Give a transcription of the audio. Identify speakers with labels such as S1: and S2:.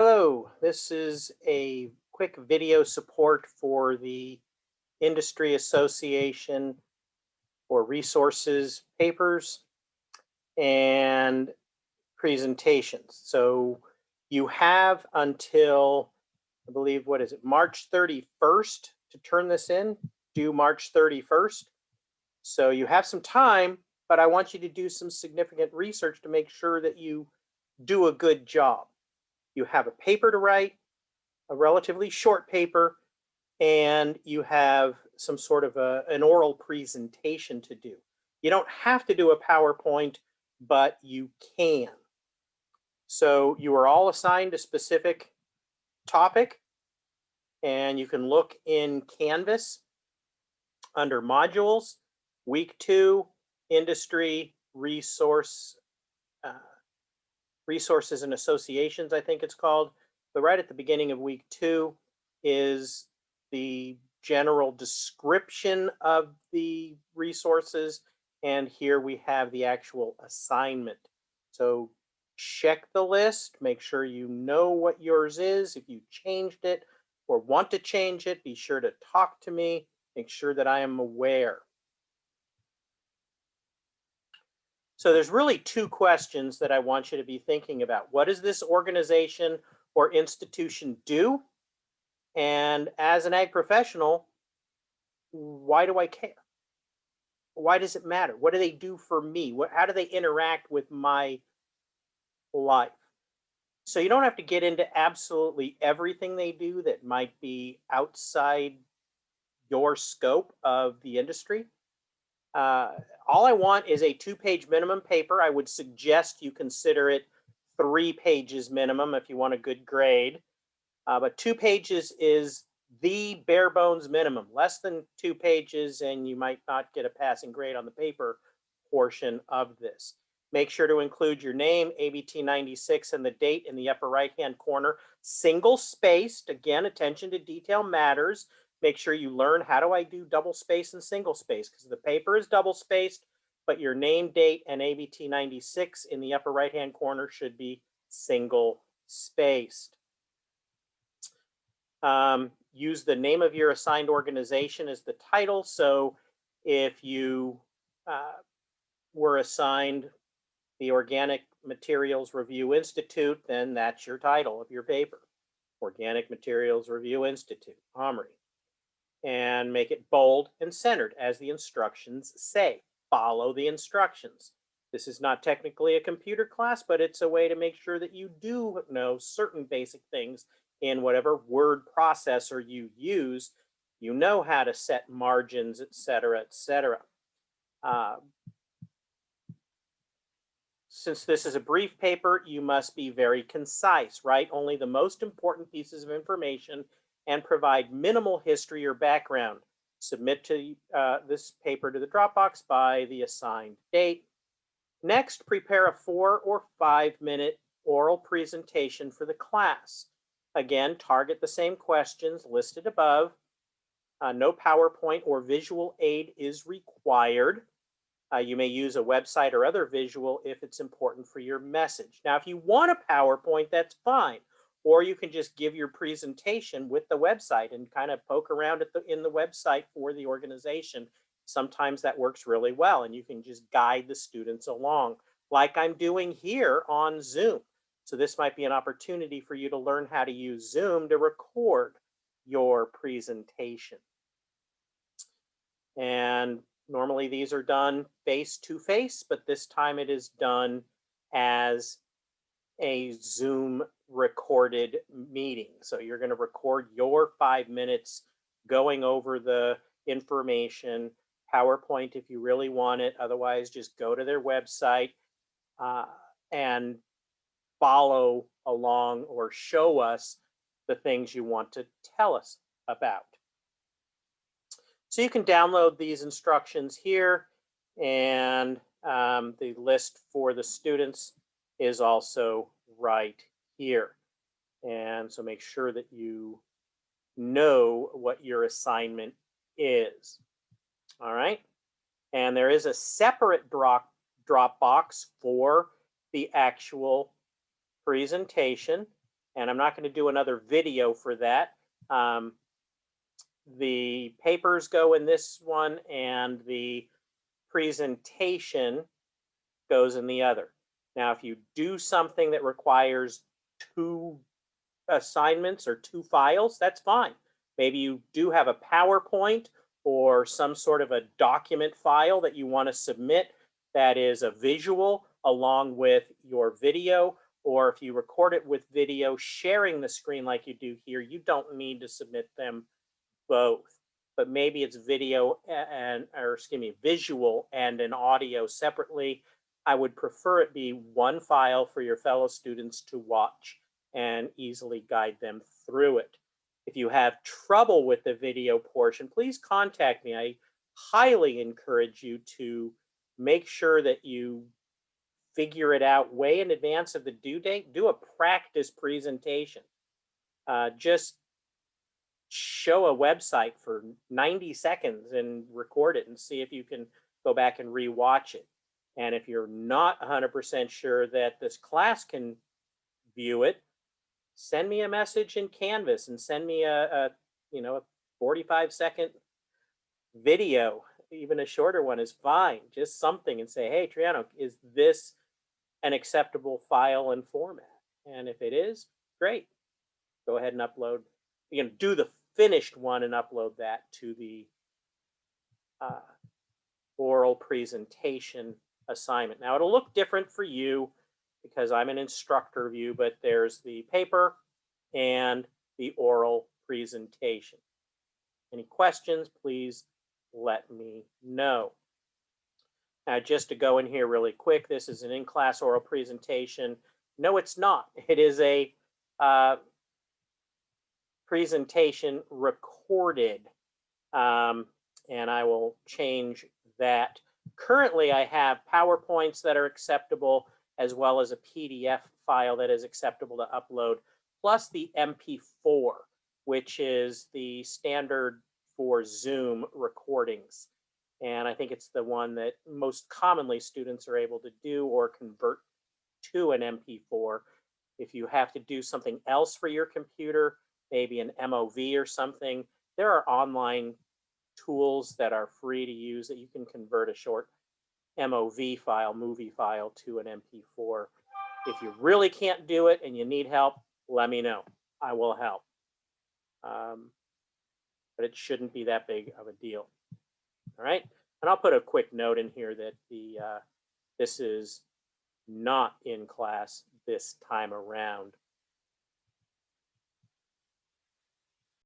S1: Hello, this is a quick video support for the Industry Association for Resources papers and presentations. So you have until, I believe, what is it, March 31st to turn this in, due March 31st. So you have some time, but I want you to do some significant research to make sure that you do a good job. You have a paper to write, a relatively short paper, and you have some sort of an oral presentation to do. You don't have to do a PowerPoint, but you can. So you are all assigned a specific topic, and you can look in Canvas under modules, week 2, industry, uh, resources and associations, I think it's called. But right at the beginning of week 2 is the general description of the resources. And here we have the actual assignment. So check the list, make sure you know what yours is. If you changed it or want to change it, be sure to talk to me, make sure that I am aware. So there's really two questions that I want you to be thinking about. What does this organization or institution do? And as an ag professional, why do I care? Why does it matter? What do they do for me? How do they interact with my life? So you don't have to get into absolutely everything they do that might be outside your scope of the industry. Uh, all I want is a 2-page minimum paper. I would suggest you consider it 3 pages minimum if you want a good grade. But 2 pages is the bare bones minimum. Less than 2 pages, and you might not get a passing grade on the paper portion of this. Make sure to include your name, ABT 96, and the date in the upper right-hand corner. Single spaced. Again, attention to detail matters. Make sure you learn how do I do double space and single space, because the paper is double spaced, but your name, date, and ABT 96 in the upper right-hand corner should be single spaced. Use the name of your assigned organization as the title. So if you were assigned the Organic Materials Review Institute, then that's your title of your paper. Organic Materials Review Institute, OMRI. And make it bold and centered as the instructions say. Follow the instructions. This is not technically a computer class, but it's a way to make sure that you do know certain basic things in whatever word processor you use. You know how to set margins, et cetera, et cetera. Since this is a brief paper, you must be very concise, right? Only the most important pieces of information and provide minimal history or background. Submit to this paper to the Dropbox by the assigned date. Next, prepare a 4 or 5 minute oral presentation for the class. Again, target the same questions listed above. No PowerPoint or visual aid is required. You may use a website or other visual if it's important for your message. Now, if you want a PowerPoint, that's fine. Or you can just give your presentation with the website and kind of poke around in the website for the organization. Sometimes that works really well, and you can just guide the students along, like I'm doing here on Zoom. So this might be an opportunity for you to learn how to use Zoom to record your presentation. And normally these are done face to face, but this time it is done as a Zoom recorded meeting. So you're going to record your 5 minutes going over the information, PowerPoint if you really want it. Otherwise, just go to their website and follow along or show us the things you want to tell us about. So you can download these instructions here, and the list for the students is also right here. And so make sure that you know what your assignment is. All right. And there is a separate Dropbox for the actual presentation. and I'm not going to do another video for that. The papers go in this one, and the presentation goes in the other. Now, if you do something that requires two assignments or two files, that's fine. Maybe you do have a PowerPoint or some sort of a document file that you want to submit that is a visual along with your video, or if you record it with video, sharing the screen like you do here, you don't need to submit them both. But maybe it's video and, or excuse me, visual and an audio separately. I would prefer it be one file for your fellow students to watch and easily guide them through it. If you have trouble with the video portion, please contact me. I highly encourage you to make sure that you figure it out way in advance of the due date. Do a practice presentation. Just show a website for 90 seconds and record it and see if you can go back and rewatch it. And if you're not 100% sure that this class can view it, send me a message in Canvas and send me a 45-second video. Even a shorter one is fine. Just something, and say, hey, Triano, is this an acceptable file and format? And if it is, great. Go ahead and upload. You can do the finished one and upload that to the oral presentation assignment. Now, it'll look different for you because I'm an instructor view, but there's the paper and the oral presentation. Any questions, please let me know. Now, just to go in here really quick, this is an in-class oral presentation. No, it's not. It is a presentation recorded, and I will change that. Currently, I have PowerPoints that are acceptable, as well as a PDF file that is acceptable to upload, plus the MP4, which is the standard for Zoom recordings. And I think it's the one that most commonly students are able to do or convert to an MP4. If you have to do something else for your computer, maybe an MOV or something, there are online tools that are free to use that you can convert a short MOV file, movie file, to an MP4. If you really can't do it and you need help, let me know. I will help. But it shouldn't be that big of a deal. All right. And I'll put a quick note in here that this is not in class this time around.